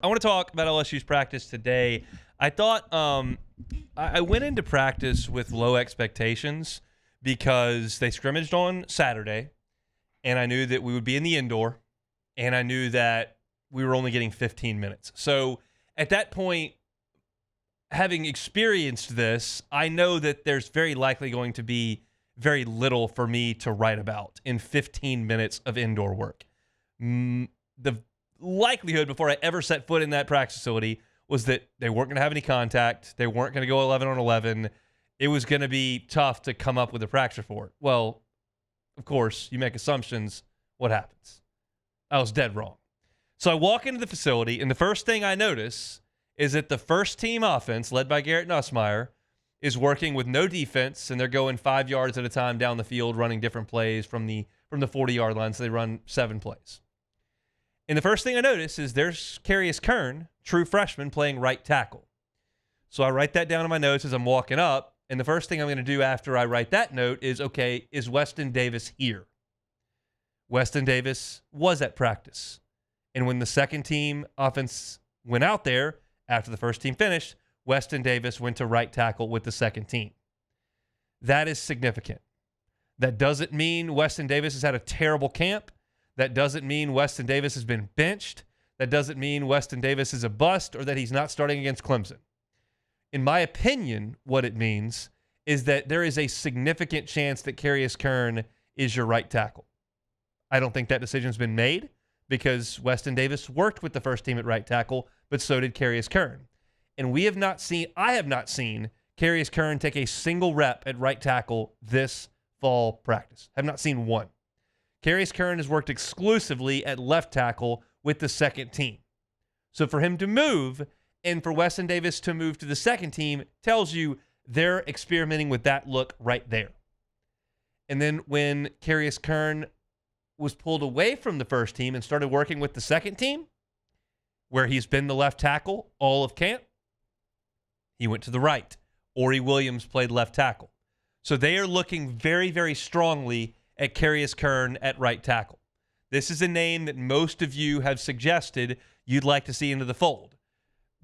I want to talk about LSU's practice today. I thought I went into practice with low expectations because they scrimmaged on Saturday, and I knew that we would be in the indoor, and I knew that we were only getting 15 minutes. So at that point, having experienced this, I know that there's very likely going to be very little for me to write about in 15 minutes of indoor work. The likelihood before I ever set foot in that practice facility was that they weren't going to have any contact. They weren't going to go 11 on 11. It was going to be tough to come up with a practice report. Well, of course, you make assumptions. What happens? I was dead wrong. So I walk into the facility, and the first thing I notice is that the first-team offense, led by Garrett Nussmeier, is working with no defense, and they're going 5 yards at a time down the field, running different plays from the 40-yard line, so they run 7 plays. And the first thing I notice is there's Carius Curne, true freshman, playing right tackle. So I write that down in my notes as I'm walking up, and the first thing I'm going to do after I write that note is, okay, is Weston Davis here? Weston Davis was at practice. And when the second-team offense went out there after the first team finished, Weston Davis went to right tackle with the second team. That is significant. That doesn't mean Weston Davis has had a terrible camp. That doesn't mean Weston Davis has been benched. That doesn't mean Weston Davis is a bust or that he's not starting against Clemson. In my opinion, what it means is that there is a significant chance that Carius Curne is your right tackle. I don't think that decision's been made because Weston Davis worked with the first team at right tackle, but so did Carius Curne. And I have not seen Carius Curne take a single rep at right tackle this fall practice. Have not seen one. Carius Curne has worked exclusively at left tackle with the second team. So for him to move and for Weston Davis to move to the second team tells you they're experimenting with that look right there. And then when Carius Curne was pulled away from the first team and started working with the second team, where he's been the left tackle all of camp, he went to the right. Ori Williams played left tackle. So they are looking very, very strongly at Carius Curne at right tackle. This is a name that most of you have suggested you'd like to see into the fold.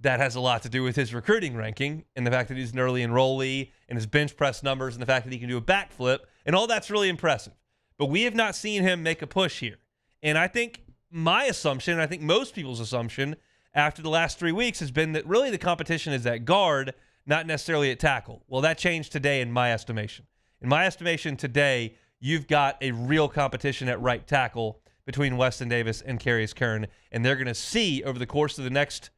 That has a lot to do with his recruiting ranking and the fact that he's an early enrollee and his bench press numbers and the fact that he can do a backflip, and all that's really impressive. But we have not seen him make a push here. And I think my assumption, and I think most people's assumption after the last 3 weeks has been that really the competition is at guard, not necessarily at tackle. Well, that changed today in my estimation. In my estimation today, you've got a real competition at right tackle between Weston Davis and Carius Curne, and they're going to see over the course of the next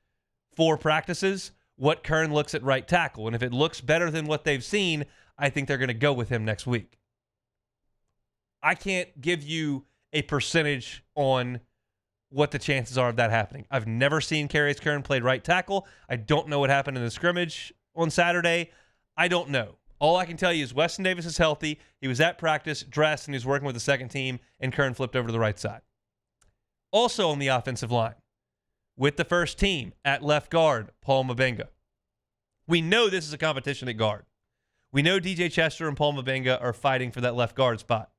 4 practices what Curne looks at right tackle. And if it looks better than what they've seen, I think they're going to go with him next week. I can't give you a percentage on what the chances are of that happening. I've never seen Carius Curne play right tackle. I don't know what happened in the scrimmage on Saturday. I don't know. All I can tell you is Weston Davis is healthy. He was at practice, dressed, and he's working with the second team, and Curne flipped over to the right side. Also on the offensive line, with the first team at left guard, Paul Mubenga. We know this is a competition at guard. We know DJ Chester and Paul Mubenga are fighting for that left guard spot.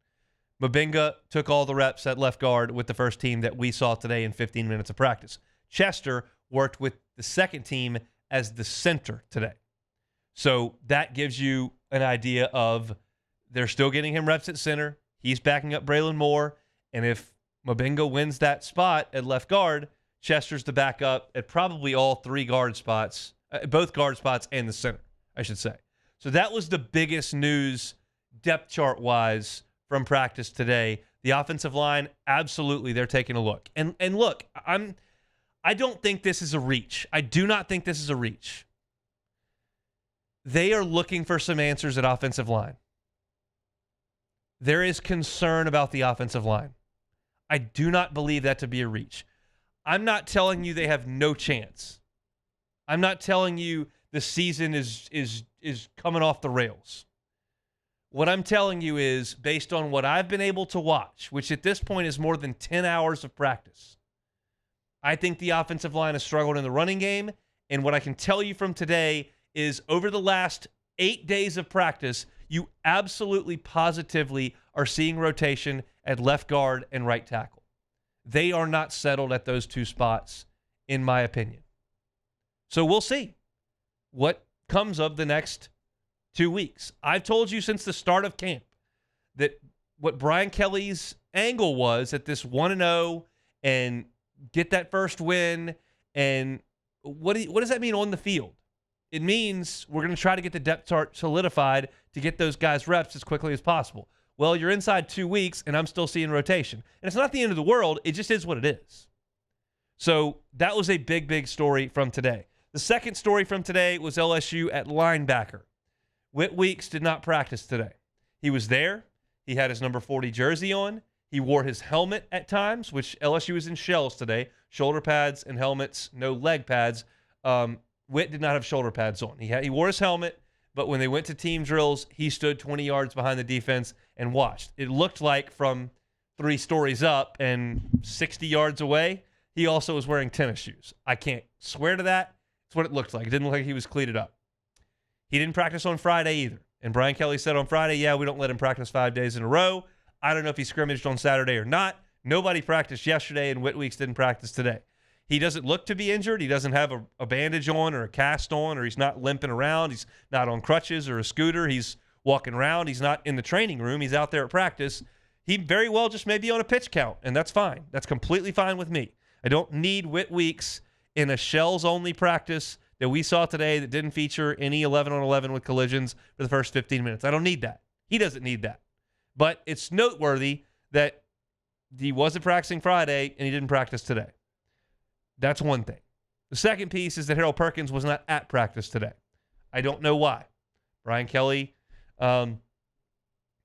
Mubenga took all the reps at left guard with the first team that we saw today in 15 minutes of practice. Chester worked with the second team as the center today. So that gives you an idea of they're still getting him reps at center. He's backing up Braylon Moore. And if Mubenga wins that spot at left guard, Chester's the backup at probably all 3 guard spots, both guard spots and the center, I should say. So that was the biggest news depth chart-wise from practice today. The offensive line, absolutely, they're taking a look. And look, I don't think this is a reach. I do not think this is a reach. They are looking for some answers at offensive line. There is concern about the offensive line. I do not believe that to be a reach. I'm not telling you they have no chance. I'm not telling you the season is coming off the rails. What I'm telling you is, based on what I've been able to watch, which at this point is more than 10 hours of practice, I think the offensive line has struggled in the running game. And what I can tell you from today is over the last 8 days of practice, you absolutely positively are seeing rotation at left guard and right tackle. They are not settled at those 2 spots in my opinion. So we'll see what comes of the next 2 weeks. I've told you since the start of camp that what Brian Kelly's angle was at this 1-0 and get that first win. And what does that mean on the field? It means we're going to try to get the depth chart solidified to get those guys reps as quickly as possible. Well, you're inside 2 weeks, and I'm still seeing rotation. And it's not the end of the world. It just is what it is. So that was a big, big story from today. The second story from today was LSU at linebacker. Whit Weeks did not practice today. He was there. He had his number 40 jersey on. He wore his helmet at times, which LSU is in shells today. Shoulder pads and helmets, no leg pads. Whit did not have shoulder pads on. He wore his helmet, but when they went to team drills, he stood 20 yards behind the defense and watched. It looked like from 3 stories up and 60 yards away, he also was wearing tennis shoes. I can't swear to that. It's what it looked like. It didn't look like he was cleated up. He didn't practice on Friday either. And Brian Kelly said on Friday, yeah, we don't let him practice 5 days in a row. I don't know if he scrimmaged on Saturday or not. Nobody practiced yesterday, and Whit Weeks didn't practice today. He doesn't look to be injured. He doesn't have a bandage on or a cast on, or he's not limping around. He's not on crutches or a scooter. He's walking around. He's not in the training room. He's out there at practice. He very well just may be on a pitch count, and that's fine. That's completely fine with me. I don't need Whit Weeks in a shells-only practice that we saw today that didn't feature any 11-on-11 with collisions for the first 15 minutes. I don't need that. He doesn't need that. But it's noteworthy that he wasn't practicing Friday and he didn't practice today. That's one thing. The second piece is that Harold Perkins was not at practice today. I don't know why. Brian Kelly will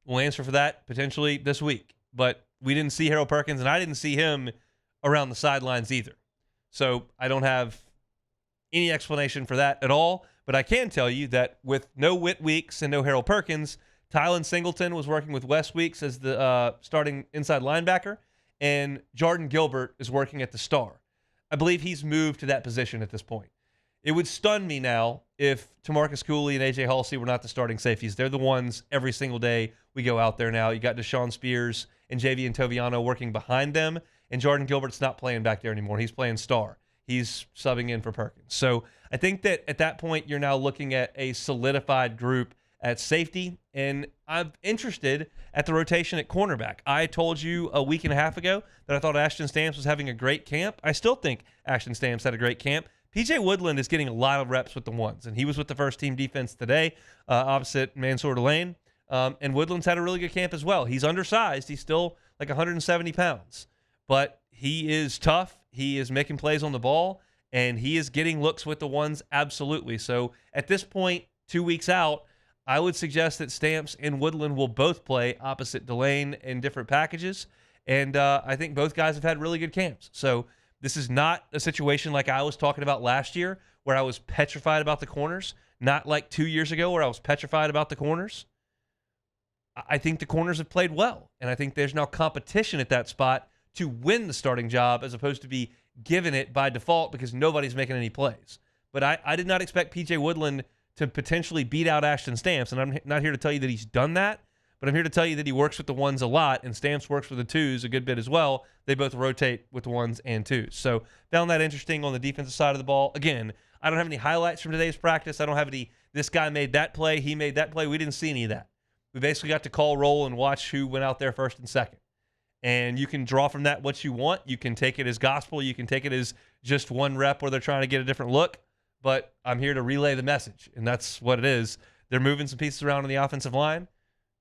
answer for that potentially this week. But we didn't see Harold Perkins, and I didn't see him around the sidelines either. So I don't have any explanation for that at all. But I can tell you that with no Whit Weeks and no Harold Perkins, Tylen Singleton was working with Wes Weeks as the starting inside linebacker, and Jardin Gilbert is working at the star. I believe he's moved to that position at this point. It would stun me now if Tamarcus Cooley and A.J. Halsey were not the starting safeties. They're the ones every single day we go out there now. You got Deshaun Spears and J.V. and Toviano working behind them, and Jardin Gilbert's not playing back there anymore. He's playing star. He's subbing in for Perkins. So I think that at that point, you're now looking at a solidified group at safety, and I'm interested at the rotation at cornerback. I told you a week and a half ago that I thought Ashton Stamps was having a great camp. I still think Ashton Stamps had a great camp. P.J. Woodland is getting a lot of reps with the ones, and he was with the first-team defense today opposite Mansour Delane, and Woodland's had a really good camp as well. He's undersized. He's still like 170 pounds, but he is tough. He is making plays on the ball, and he is getting looks with the ones absolutely. So at this point, 2 weeks out, I would suggest that Stamps and Woodland will both play opposite Delane in different packages, and I think both guys have had really good camps. So this is not a situation like I was talking about last year where I was petrified about the corners, not like 2 years ago where I was petrified about the corners. I think the corners have played well, and I think there's now competition at that spot to win the starting job as opposed to be given it by default because nobody's making any plays. But I did not expect P.J. Woodland to potentially beat out Ashton Stamps, and I'm not here to tell you that he's done that, but I'm here to tell you that he works with the ones a lot, and Stamps works with the twos a good bit as well. They both rotate with the ones and twos. So found that interesting on the defensive side of the ball. Again, I don't have any highlights from today's practice. I don't have any, this guy made that play, he made that play. We didn't see any of that. We basically got to call roll and watch who went out there first and second. And you can draw from that what you want. You can take it as gospel. You can take it as just one rep where they're trying to get a different look. But I'm here to relay the message, and that's what it is. They're moving some pieces around on the offensive line.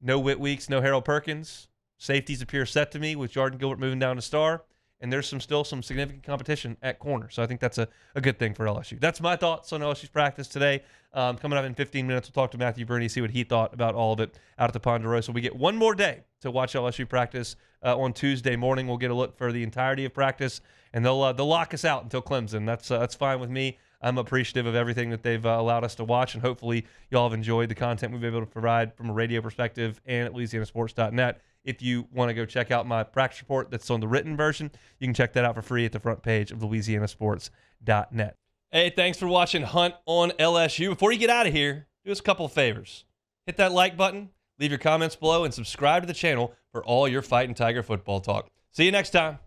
No Whit Weeks, no Harold Perkins. Safeties appear set to me with Jardin Gilbert moving down to star. And there's still some significant competition at corner. So I think that's a good thing for LSU. That's my thoughts on LSU's practice today. Coming up in 15 minutes, we'll talk to Matthew Burney, see what he thought about all of it out at the Ponderosa. We get one more day to watch LSU practice on Tuesday morning. We'll get a look for the entirety of practice, and they'll lock us out until Clemson. That's fine with me. I'm appreciative of everything that they've allowed us to watch, and hopefully y'all have enjoyed the content we've been able to provide from a radio perspective and at LouisianaSports.net. If you want to go check out my practice report that's on the written version, you can check that out for free at the front page of LouisianaSports.net. Hey, thanks for watching Hunt on LSU. Before you get out of here, do us a couple of favors. Hit that like button, leave your comments below, and subscribe to the channel for all your Fighting Tiger football talk. See you next time.